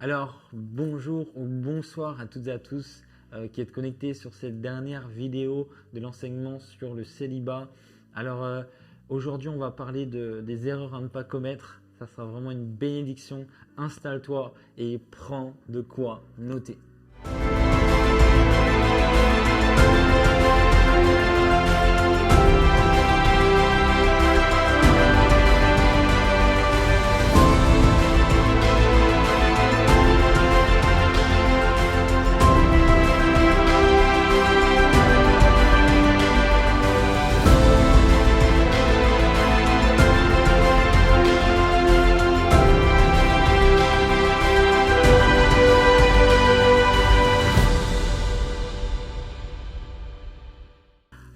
Alors, bonjour ou bonsoir à toutes et à tous qui êtes connectés sur cette dernière vidéo de l'enseignement sur le célibat. Alors, aujourd'hui, on va parler des erreurs à ne pas commettre. Ça sera vraiment une bénédiction. Installe-toi et prends de quoi noter.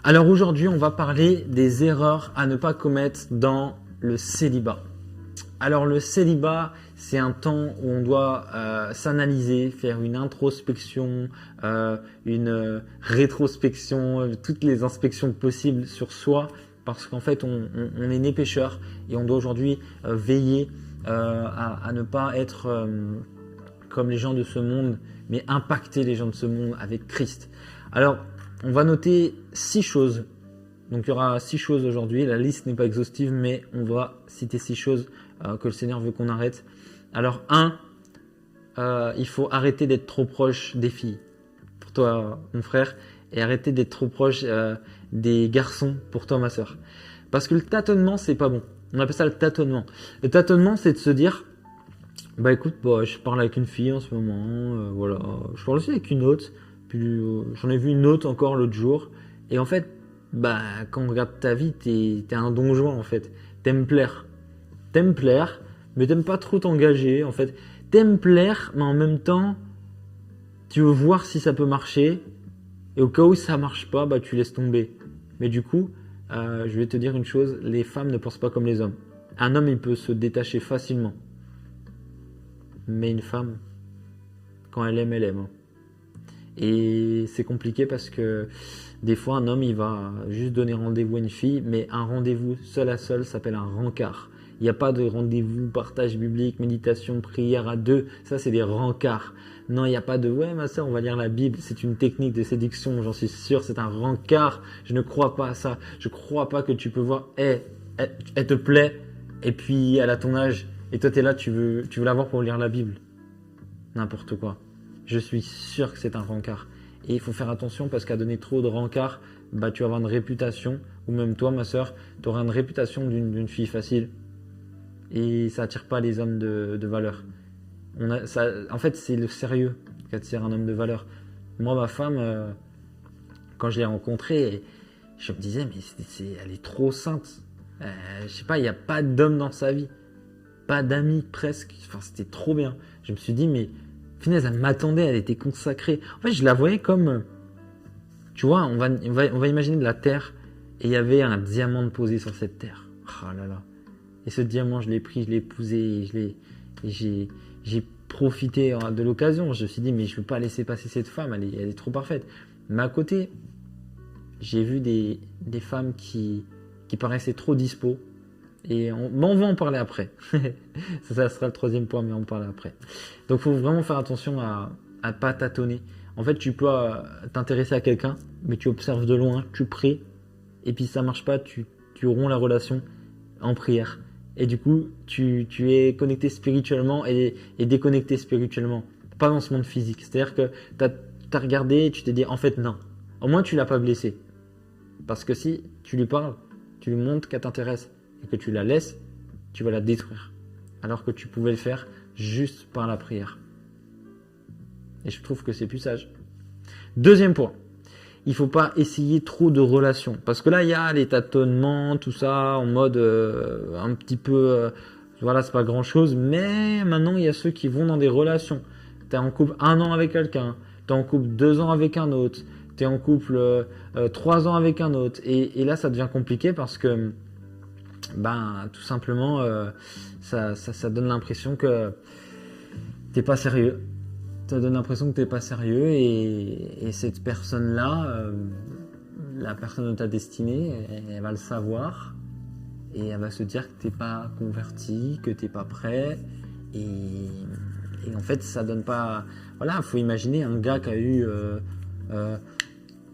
Alors aujourd'hui, on va parler des erreurs à ne pas commettre dans le célibat. Alors le célibat, c'est un temps où on doit s'analyser, faire une introspection, une rétrospection, toutes les inspections possibles sur soi, parce qu'en fait, on est né pécheur et on doit aujourd'hui veiller à ne pas être comme les gens de ce monde, mais impacter les gens de ce monde avec Christ. Alors, on va noter 6 choses. Donc il y aura 6 choses aujourd'hui. La liste n'est pas exhaustive, mais on va citer 6 choses que le Seigneur veut qu'on arrête. Alors 1, il faut arrêter d'être trop proche des filles, pour toi mon frère, et arrêter d'être trop proche des garçons, pour toi ma soeur. Parce que le tâtonnement, c'est pas bon. On appelle ça le tâtonnement. Le tâtonnement, c'est de se dire, bah écoute, je parle avec une fille en ce moment, voilà. Je parle aussi avec une autre. Puis j'en ai vu une autre encore l'autre jour. Et en fait, quand on regarde ta vie, t'es un don Juan en fait. T'aimes plaire, mais t'aimes pas trop t'engager en fait. T'aimes plaire, mais en même temps, tu veux voir si ça peut marcher. Et au cas où ça marche pas, tu laisses tomber. Mais du coup, je vais te dire une chose, les femmes ne pensent pas comme les hommes. Un homme, il peut se détacher facilement. Mais une femme, quand elle aime, elle aime. Et c'est compliqué parce que des fois, un homme, il va juste donner rendez-vous à une fille, mais un rendez-vous seul à seul s'appelle un rencard. Il n'y a pas de rendez-vous, partage biblique, méditation, prière à deux. Ça, c'est des rencards. Non, il n'y a pas de « ouais, ma soeur, on va lire la Bible ». C'est une technique de séduction, j'en suis sûr. C'est un rencard. Je ne crois pas à ça. Je ne crois pas que tu peux voir « elle te plaît » et puis elle a ton âge. Et toi, tu es là, tu veux la voir pour lire la Bible. N'importe quoi. Je suis sûr que c'est un rencard. Et il faut faire attention parce qu'à donner trop de rencards, tu vas avoir une réputation, ou même toi, ma soeur, tu auras une réputation d'une fille facile. Et ça attire pas les hommes de valeur. En fait, c'est le sérieux qui attire un homme de valeur. Moi, ma femme, quand je l'ai rencontrée, je me disais, mais elle est trop sainte. Je sais pas, il n'y a pas d'homme dans sa vie. Pas d'amis presque. Enfin, c'était trop bien. Je me suis dit, mais finalement, elle m'attendait, elle était consacrée. En fait, je la voyais comme, tu vois, on va imaginer de la terre et il y avait un diamant posé sur cette terre. Oh là là. Et ce diamant, je l'ai pris, je l'ai épousé, j'ai profité de l'occasion. Je me suis dit, mais je ne veux pas laisser passer cette femme, elle est trop parfaite. Mais à côté, j'ai vu des femmes qui paraissaient trop dispo. Et on va en parler après. ça sera le 3e point, mais on en parle après. Donc, il faut vraiment faire attention à ne pas tâtonner. En fait, tu peux t'intéresser à quelqu'un, mais tu observes de loin, tu pries, et puis ça ne marche pas, tu romps la relation en prière. Et du coup, tu es connecté spirituellement et déconnecté spirituellement. Pas dans ce monde physique. C'est-à-dire que tu as regardé et tu t'es dit, en fait, non. Au moins, tu ne l'as pas blessé. Parce que si tu lui parles, tu lui montres qu'elle t'intéresse, et que tu la laisses, tu vas la détruire. Alors que tu pouvais le faire juste par la prière. Et je trouve que c'est plus sage. 2e point, il ne faut pas essayer trop de relations. Parce que là, il y a les tâtonnements, tout ça, en mode un petit peu, voilà, c'est pas grand chose. Mais maintenant, il y a ceux qui vont dans des relations. Tu es en couple 1 an avec quelqu'un, tu es en couple 2 ans avec un autre, tu es en couple 3 ans avec un autre. Et là, ça devient compliqué parce que tout simplement, ça donne l'impression que t'es pas sérieux. Ça donne l'impression que t'es pas sérieux et cette personne-là, la personne de ta destinée, elle va le savoir et elle va se dire que t'es pas converti, que t'es pas prêt et Et en fait, ça donne pas... Voilà, il faut imaginer un gars qui a eu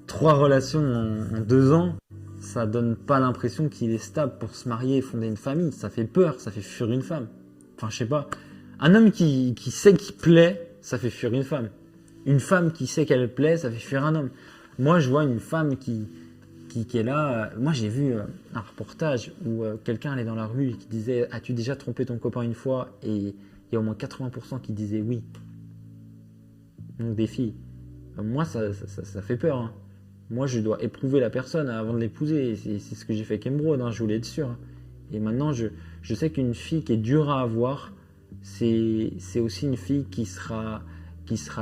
3 relations en 2 ans. Ça donne pas l'impression qu'il est stable pour se marier et fonder une famille. Ça fait peur, ça fait fuir une femme. Enfin, je sais pas. Un homme qui sait qu'il plaît, ça fait fuir une femme. Une femme qui sait qu'elle plaît, ça fait fuir un homme. Moi, je vois une femme qui est là. Moi, j'ai vu un reportage où quelqu'un allait dans la rue et qui disait « As-tu déjà trompé ton copain une fois ?» Et il y a au moins 80% qui disaient oui. Donc des filles. Moi, ça fait peur. Hein. Moi, je dois éprouver la personne avant de l'épouser. C'est ce que j'ai fait avec Emeraude, hein, je voulais être sûr. Hein. Et maintenant, je sais qu'une fille qui est dure à avoir, c'est aussi une fille qui sera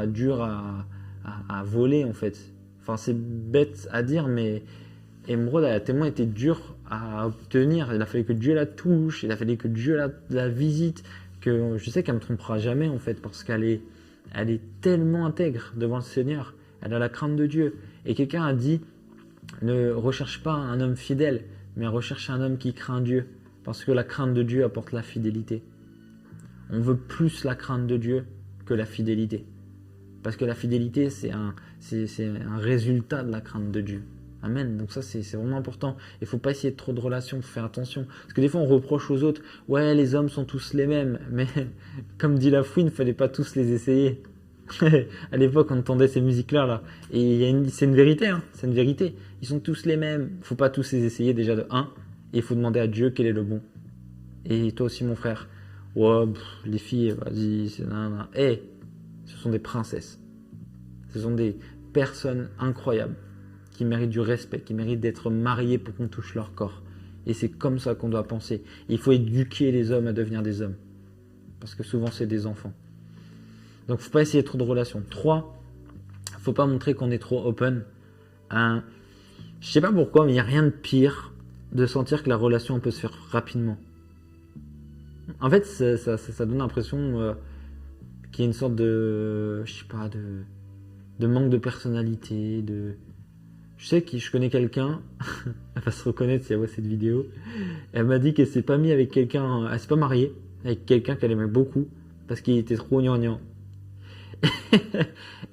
dure à voler, en fait. Enfin, c'est bête à dire, mais Emeraude a tellement été dure à obtenir. Il a fallu que Dieu la touche, il a fallu que Dieu la visite, que je sais qu'elle ne me trompera jamais, en fait, parce qu'elle est tellement intègre devant le Seigneur. Elle a la crainte de Dieu. Et quelqu'un a dit, ne recherche pas un homme fidèle, mais recherche un homme qui craint Dieu. Parce que la crainte de Dieu apporte la fidélité. On veut plus la crainte de Dieu que la fidélité. Parce que la fidélité, c'est un résultat de la crainte de Dieu. Amen. Donc ça, c'est vraiment important. Il ne faut pas essayer de trop de relations, il faut faire attention. Parce que des fois, on reproche aux autres, ouais, les hommes sont tous les mêmes. Mais comme dit la fouine, il ne fallait pas tous les essayer. À l'époque, on entendait ces musiques-là. Là. Et c'est une vérité. Hein, c'est une vérité. Ils sont tous les mêmes. Il ne faut pas tous les essayer déjà de 1. Et il faut demander à Dieu quel est le bon. Et toi aussi, mon frère. Ouais, les filles, vas-y, c'est nan. Hey, ce sont des princesses. Ce sont des personnes incroyables qui méritent du respect, qui méritent d'être mariées pour qu'on touche leur corps. Et c'est comme ça qu'on doit penser. Et il faut éduquer les hommes à devenir des hommes. Parce que souvent, c'est des enfants. Donc, il ne faut pas essayer trop de relations. 3, il ne faut pas montrer qu'on est trop open. Je ne sais pas pourquoi, mais il n'y a rien de pire de sentir que la relation peut se faire rapidement. En fait, ça donne l'impression qu'il y a une sorte de, je sais pas, de manque de personnalité. Je sais que je connais quelqu'un, elle va se reconnaître si elle voit cette vidéo. Elle m'a dit qu'elle s'est pas mis avec quelqu'un, elle s'est pas mariée avec quelqu'un qu'elle aimait beaucoup parce qu'il était trop gnangnan.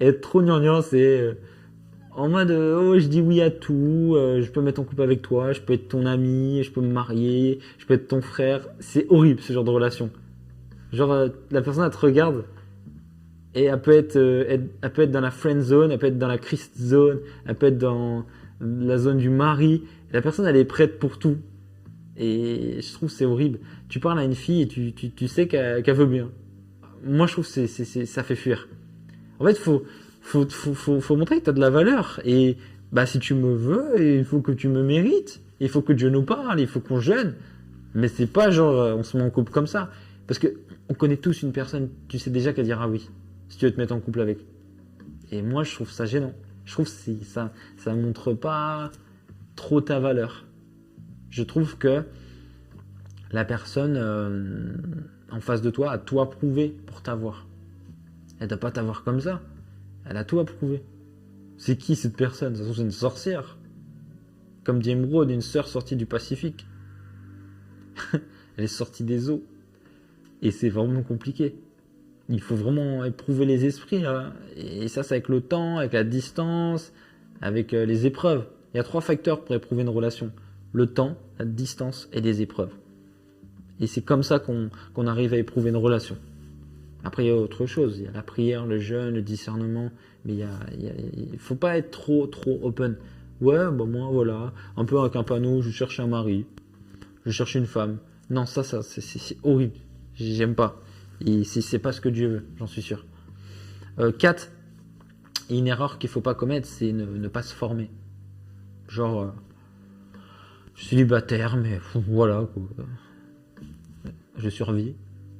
Être trop gnangnan, c'est en mode oh, je dis oui à tout, je peux me mettre en couple avec toi, je peux être ton ami, je peux me marier, je peux être ton frère. C'est horrible ce genre de relation. Genre la personne elle te regarde et elle peut être dans la friend zone, elle peut être dans la Christ zone, elle peut être dans la zone du mari. La personne elle est prête pour tout. Et je trouve que c'est horrible. Tu parles à une fille et tu sais qu'elle veut bien. Moi je trouve que ça fait fuir. En fait, faut montrer que tu as de la valeur. Et bah, si tu me veux, il faut que tu me mérites. Il faut que Dieu nous parle, il faut qu'on jeûne. Mais c'est pas genre on se met en couple comme ça. Parce que on connaît tous une personne, tu sais déjà qu'elle dira oui, si tu veux te mettre en couple avec. Et moi, je trouve ça gênant. Je trouve que ça montre pas trop ta valeur. Je trouve que la personne en face de toi a tout à prouver pour t'avoir. Elle ne doit pas t'avoir comme ça. Elle a tout à prouver. C'est qui cette personne? Ça se trouve, c'est une sorcière. Comme dit Emeraude, une sœur sortie du Pacifique. Elle est sortie des eaux. Et c'est vraiment compliqué. Il faut vraiment éprouver les esprits. Là. Et ça, c'est avec le temps, avec la distance, avec les épreuves. Il y a 3 facteurs pour éprouver une relation. Le temps, la distance et les épreuves. Et c'est comme ça qu'on arrive à éprouver une relation. Après, il y a autre chose. Il y a la prière, le jeûne, le discernement. Mais il faut pas être trop open. Ouais, bah moi, voilà. Un peu avec un panneau, je cherche un mari. Je cherche une femme. Non, ça c'est horrible. J'aime pas. Et c'est pas ce que Dieu veut, j'en suis sûr. 4. Une erreur qu'il faut pas commettre, c'est ne pas se former. Genre, je suis célibataire, mais voilà, quoi. Je survis.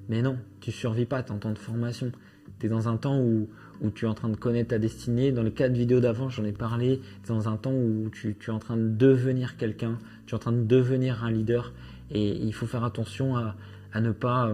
Mais non, tu survis pas, tu es en temps de formation. Tu es dans un temps où tu es en train de connaître ta destinée. Dans les 4 vidéos d'avant, j'en ai parlé. Tu es dans un temps où tu es en train de devenir quelqu'un. Tu es en train de devenir un leader. Et il faut faire attention à ne pas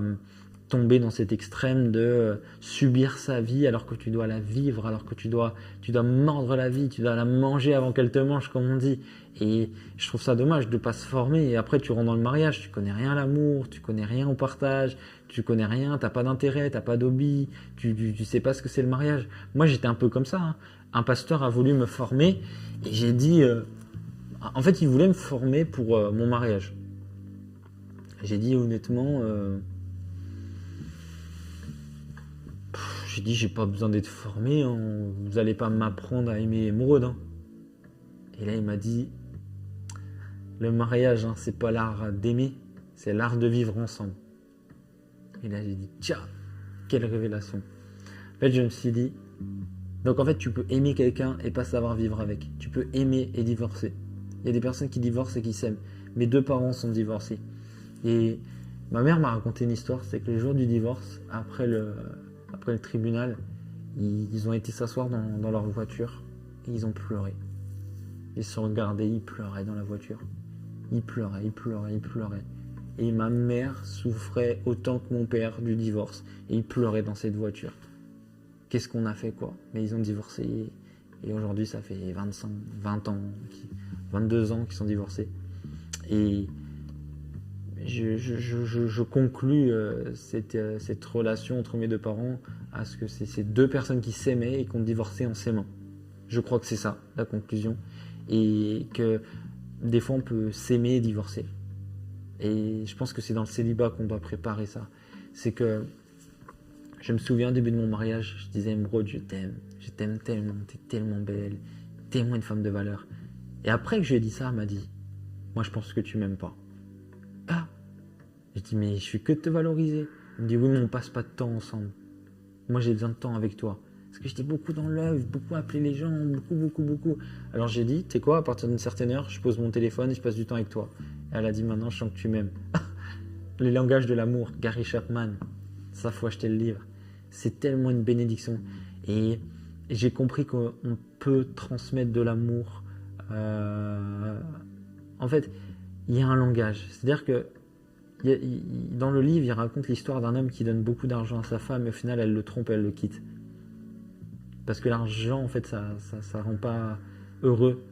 tomber dans cet extrême de subir sa vie alors que tu dois la vivre, alors que tu dois mordre la vie, tu dois la manger avant qu'elle te mange, comme on dit. Et je trouve ça dommage de ne pas se former. Et après, tu rentres dans le mariage, tu connais rien à l'amour, tu connais rien au partage, tu connais rien, t'as pas d'intérêt, t'as pas d'hobby, tu sais pas ce que c'est le mariage. Moi, j'étais un peu comme ça, hein. Un pasteur a voulu me former et j'ai dit... en fait, il voulait me former pour mon mariage. J'ai dit honnêtement... j'ai dit, j'ai pas besoin d'être formé, hein. Vous allez pas m'apprendre à aimer Émeraude, hein. Et là, il m'a dit, le mariage, hein, c'est pas l'art d'aimer, c'est l'art de vivre ensemble. Et là, j'ai dit, tiens, quelle révélation. En fait, je me suis dit, donc en fait, tu peux aimer quelqu'un et pas savoir vivre avec. Tu peux aimer et divorcer. Il y a des personnes qui divorcent et qui s'aiment. Mes 2 parents sont divorcés. Et ma mère m'a raconté une histoire, c'est que le jour du divorce, après le tribunal, ils ont été s'asseoir dans leur voiture et ils ont pleuré. Ils se sont regardés, ils pleuraient dans la voiture. Ils pleuraient. Et ma mère souffrait autant que mon père du divorce. Et ils pleuraient dans cette voiture. Qu'est-ce qu'on a fait, quoi? Mais ils ont divorcé. Et aujourd'hui, ça fait 20 ans, 22 ans qu'ils sont divorcés. Et je conclus cette relation entre mes 2 parents à ce que c'est ces 2 personnes qui s'aimaient et qui ont divorcé en s'aimant. Je crois que c'est ça, la conclusion. Et que des fois, on peut s'aimer et divorcer. Et je pense que c'est dans le célibat qu'on doit préparer ça. C'est que je me souviens au début de mon mariage, je disais, Émeraude, je t'aime tellement, t'es tellement belle, tellement une femme de valeur. Et après que je lui ai dit ça, elle m'a dit, moi je pense que tu m'aimes pas. Ah, je dis, mais je fais que de te valoriser. Il me dit, oui, mais on passe pas de temps ensemble. Moi j'ai besoin de temps avec toi. Parce que j'étais beaucoup dans l'œuvre, beaucoup à appeler les gens, beaucoup. Alors j'ai dit, tu sais quoi, à partir d'une certaine heure, je pose mon téléphone et je passe du temps avec toi. Et elle a dit, maintenant je sens que tu m'aimes. Les langages de l'amour, Gary Chapman, ça faut acheter le livre. C'est tellement une bénédiction. Et j'ai compris qu'on peut transmettre de l'amour. En fait, il y a un langage. C'est-à-dire que dans le livre, il raconte l'histoire d'un homme qui donne beaucoup d'argent à sa femme et au final, elle le trompe et elle le quitte. Parce que l'argent, en fait, ça rend pas heureux.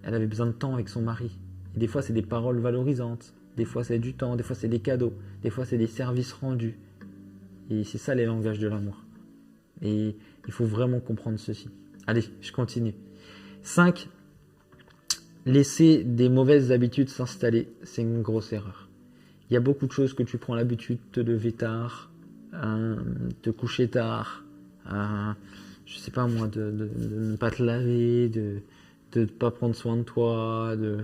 Elle avait besoin de temps avec son mari. Et des fois, c'est des paroles valorisantes. Des fois, c'est du temps. Des fois, c'est des cadeaux. Des fois, c'est des services rendus. Et c'est ça les langages de l'amour. Et il faut vraiment comprendre ceci. Allez, je continue. 5. Laisser des mauvaises habitudes s'installer, c'est une grosse erreur. Il y a beaucoup de choses que tu prends l'habitude, te lever tard, te coucher tard, je sais pas moi, de ne pas te laver, de ne pas prendre soin de toi, de ne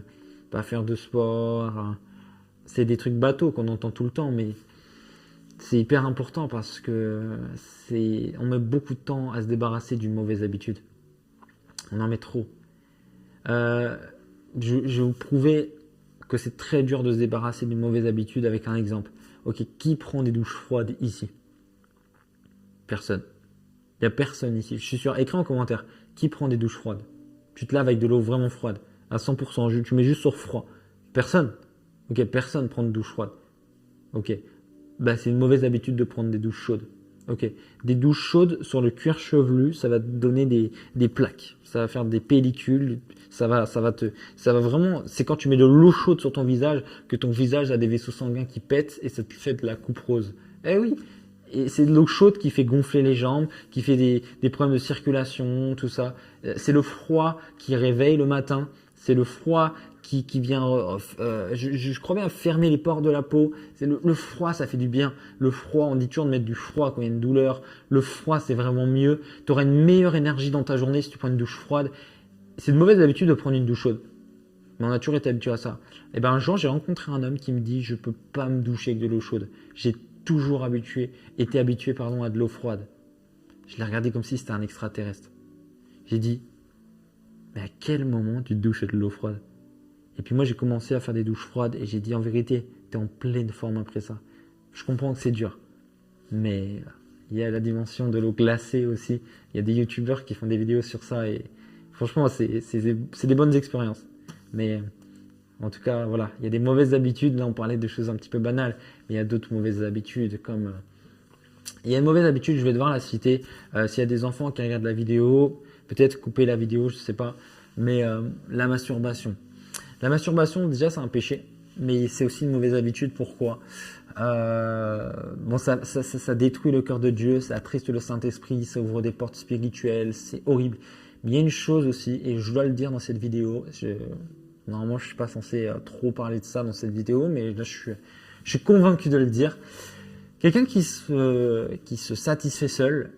pas faire de sport. C'est des trucs bateaux qu'on entend tout le temps, mais c'est hyper important parce que on met beaucoup de temps à se débarrasser d'une mauvaise habitude. On en met trop. Je vais vous prouver que c'est très dur de se débarrasser d'une mauvaise habitude avec un exemple. Ok, qui prend des douches froides ici? Personne. Il n'y a personne ici. Je suis sûr. Écris en commentaire. Qui prend des douches froides? Tu te laves avec de l'eau vraiment froide, à 100%. Tu mets juste sur froid. Personne. Ok, personne prend de douche froide. Ok. Bah, c'est une mauvaise habitude de prendre des douches chaudes. Ok. Des douches chaudes sur le cuir chevelu, ça va te donner des plaques. Ça va faire des pellicules. Ça va vraiment. C'est quand tu mets de l'eau chaude sur ton visage que ton visage a des vaisseaux sanguins qui pètent et ça te fait de la coupe rose. Eh oui. Et c'est de l'eau chaude qui fait gonfler les jambes, qui fait des problèmes de circulation, tout ça. C'est le froid qui réveille le matin. C'est le froid qui vient, je crois bien, fermer les pores de la peau. C'est le froid, ça fait du bien. Le froid, on dit toujours de mettre du froid quand il y a une douleur. Le froid, c'est vraiment mieux. Tu auras une meilleure énergie dans ta journée si tu prends une douche froide. C'est une mauvaise habitude de prendre une douche chaude. Mais on a toujours été habitué à ça. Et ben un jour, j'ai rencontré un homme qui me dit, je peux pas me doucher avec de l'eau chaude. J'ai toujours été habitué à de l'eau froide. Je l'ai regardé comme si c'était un extraterrestre. J'ai dit, mais à quel moment tu te douches avec de l'eau froide? Et puis moi, j'ai commencé à faire des douches froides et j'ai dit, en vérité, tu es en pleine forme après ça. Je comprends que c'est dur, mais il y a la dimension de l'eau glacée aussi. Il y a des youtubeurs qui font des vidéos sur ça et franchement, c'est des bonnes expériences. Mais en tout cas, voilà, il y a des mauvaises habitudes. Là, on parlait de choses un petit peu banales, mais il y a d'autres mauvaises habitudes comme Il y a une mauvaise habitude, je vais devoir la citer. S'il y a des enfants qui regardent la vidéo, peut-être couper la vidéo, je ne sais pas. Mais la masturbation. La masturbation, déjà, c'est un péché. Mais c'est aussi une mauvaise habitude. Pourquoi? Bon, ça détruit le cœur de Dieu, ça attriste le Saint-Esprit, ça ouvre des portes spirituelles, c'est horrible. Mais il y a une chose aussi, et je dois le dire dans cette vidéo, normalement je ne suis pas censé trop parler de ça dans cette vidéo, mais là je suis convaincu de le dire. Quelqu'un qui se satisfait seul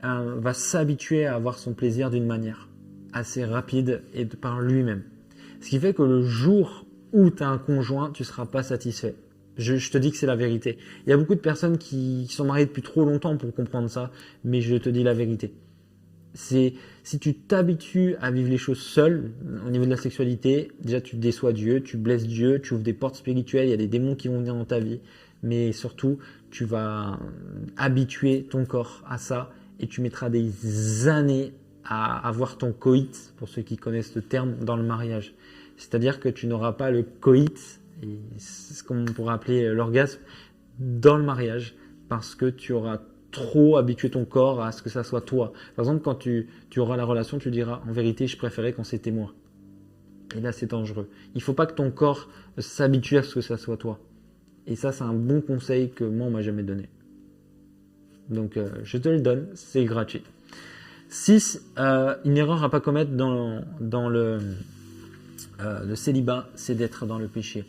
va s'habituer à avoir son plaisir d'une manière assez rapide et par lui-même. Ce qui fait que le jour où tu as un conjoint, tu ne seras pas satisfait. Je te dis que c'est la vérité. Il y a beaucoup de personnes qui sont mariées depuis trop longtemps pour comprendre ça, mais je te dis la vérité. Si tu t'habitues à vivre les choses seul, au niveau de la sexualité, déjà tu déçois Dieu, tu blesses Dieu, tu ouvres des portes spirituelles, il y a des démons qui vont venir dans ta vie, mais surtout, tu vas habituer ton corps à ça et tu mettras des années à avoir ton coït, pour ceux qui connaissent le terme, dans le mariage. C'est-à-dire que tu n'auras pas le coït, et c'est ce qu'on pourrait appeler l'orgasme, dans le mariage, parce que tu auras trop habitué ton corps à ce que ça soit toi. Par exemple, quand tu auras la relation, tu diras, en vérité, je préférais quand c'était moi. Et là, c'est dangereux. Il ne faut pas que ton corps s'habitue à ce que ça soit toi. Et ça, c'est un bon conseil que moi, on m'a jamais donné. Donc, je te le donne, c'est gratuit. 6. Une erreur à pas commettre dans le célibat, c'est d'être dans le péché.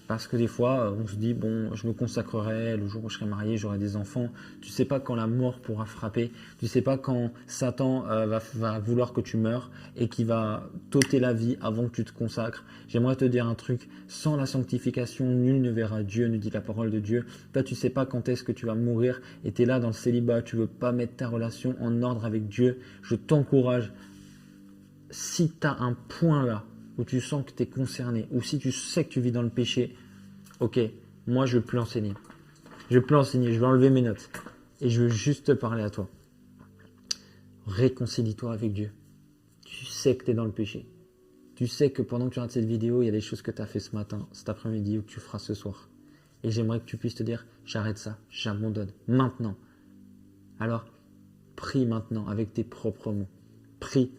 Parce que des fois, on se dit, bon, je me consacrerai, le jour où je serai marié, j'aurai des enfants. Tu ne sais pas quand la mort pourra frapper. Tu ne sais pas quand Satan va vouloir que tu meurs et qu'il va t'ôter la vie avant que tu te consacres. J'aimerais te dire un truc, sans la sanctification, nul ne verra Dieu, nous dit la parole de Dieu. Toi, tu ne sais pas quand est-ce que tu vas mourir et tu es là dans le célibat, tu ne veux pas mettre ta relation en ordre avec Dieu. Je t'encourage, si tu as un point là, où tu sens que tu es concerné, ou si tu sais que tu vis dans le péché, ok, moi je ne veux plus enseigner. Je ne veux plus enseigner, je vais enlever mes notes. Et je veux juste te parler à toi. Réconcilie-toi avec Dieu. Tu sais que tu es dans le péché. Tu sais que pendant que tu regardes cette vidéo, il y a des choses que tu as fait ce matin, cet après-midi, ou que tu feras ce soir. Et j'aimerais que tu puisses te dire, j'arrête ça, j'abandonne, maintenant. Alors, prie maintenant avec tes propres mots. Prie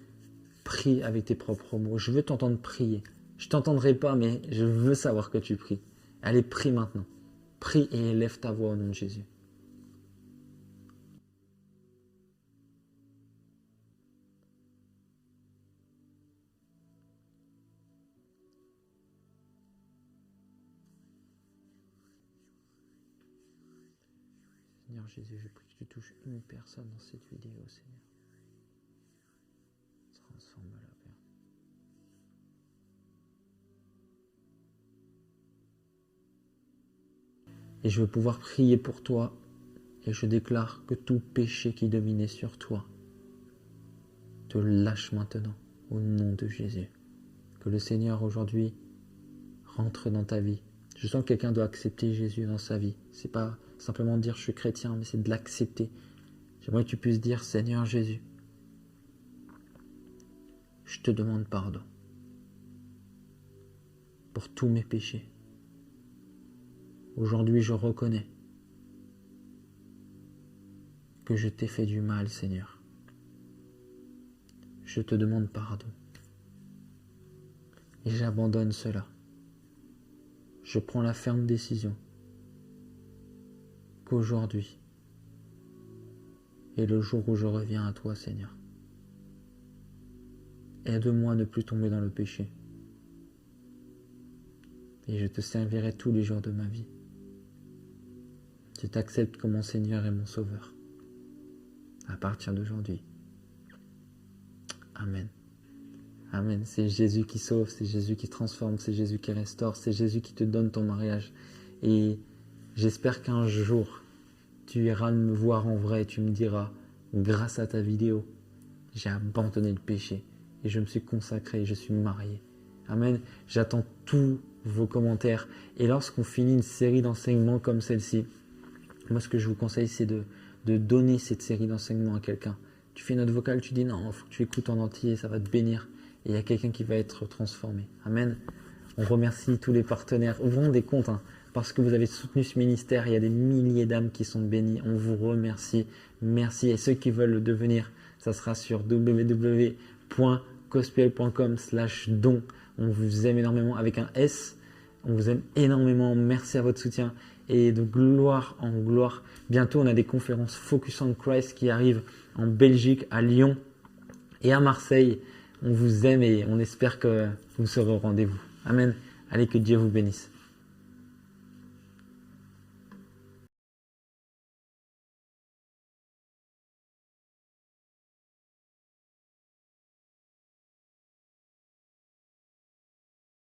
avec tes propres mots. Je veux t'entendre prier. Je t'entendrai pas, mais je veux savoir que tu pries. Allez, prie maintenant. Prie et élève ta voix au nom de Jésus. Seigneur Jésus, je prie que tu touches une personne dans cette vidéo, Seigneur. Transforme-la, Père. Et je veux pouvoir prier pour toi. Et je déclare que tout péché qui dominait sur toi te lâche maintenant au nom de Jésus. Que le Seigneur aujourd'hui rentre dans ta vie. Je sens que quelqu'un doit accepter Jésus dans sa vie. C'est pas simplement dire je suis chrétien, mais c'est de l'accepter. J'aimerais que tu puisses dire Seigneur Jésus, je te demande pardon pour tous mes péchés. Aujourd'hui, je reconnais que je t'ai fait du mal, Seigneur. Je te demande pardon. Et j'abandonne cela. Je prends la ferme décision qu'aujourd'hui est le jour où je reviens à toi, Seigneur. Aide-moi à ne plus tomber dans le péché. Et je te servirai tous les jours de ma vie. Je t'accepte comme mon Seigneur et mon Sauveur. À partir d'aujourd'hui. Amen. Amen. C'est Jésus qui sauve, c'est Jésus qui transforme, c'est Jésus qui restaure, c'est Jésus qui te donne ton mariage. Et j'espère qu'un jour, tu iras me voir en vrai et tu me diras, grâce à ta vidéo, j'ai abandonné le péché et je me suis consacré, je suis marié. Amen. J'attends tous vos commentaires. Et lorsqu'on finit une série d'enseignements comme celle-ci, moi ce que je vous conseille, c'est de donner cette série d'enseignements à quelqu'un. Tu fais une note vocale, tu dis non, il faut que tu écoutes en entier, ça va te bénir. Et il y a quelqu'un qui va être transformé. Amen. On remercie tous les partenaires. Ouvrons des comptes. parce que vous avez soutenu ce ministère. Il y a des milliers d'âmes qui sont bénies. On vous remercie. Merci. Et ceux qui veulent le devenir, ça sera sur www.gospel.com/don. On vous aime énormément avec un S. On vous aime énormément. Merci à votre soutien. Et de gloire en gloire. Bientôt, on a des conférences Focus on Christ qui arrivent en Belgique, à Lyon et à Marseille. On vous aime et on espère que vous serez au rendez-vous. Amen. Allez, que Dieu vous bénisse.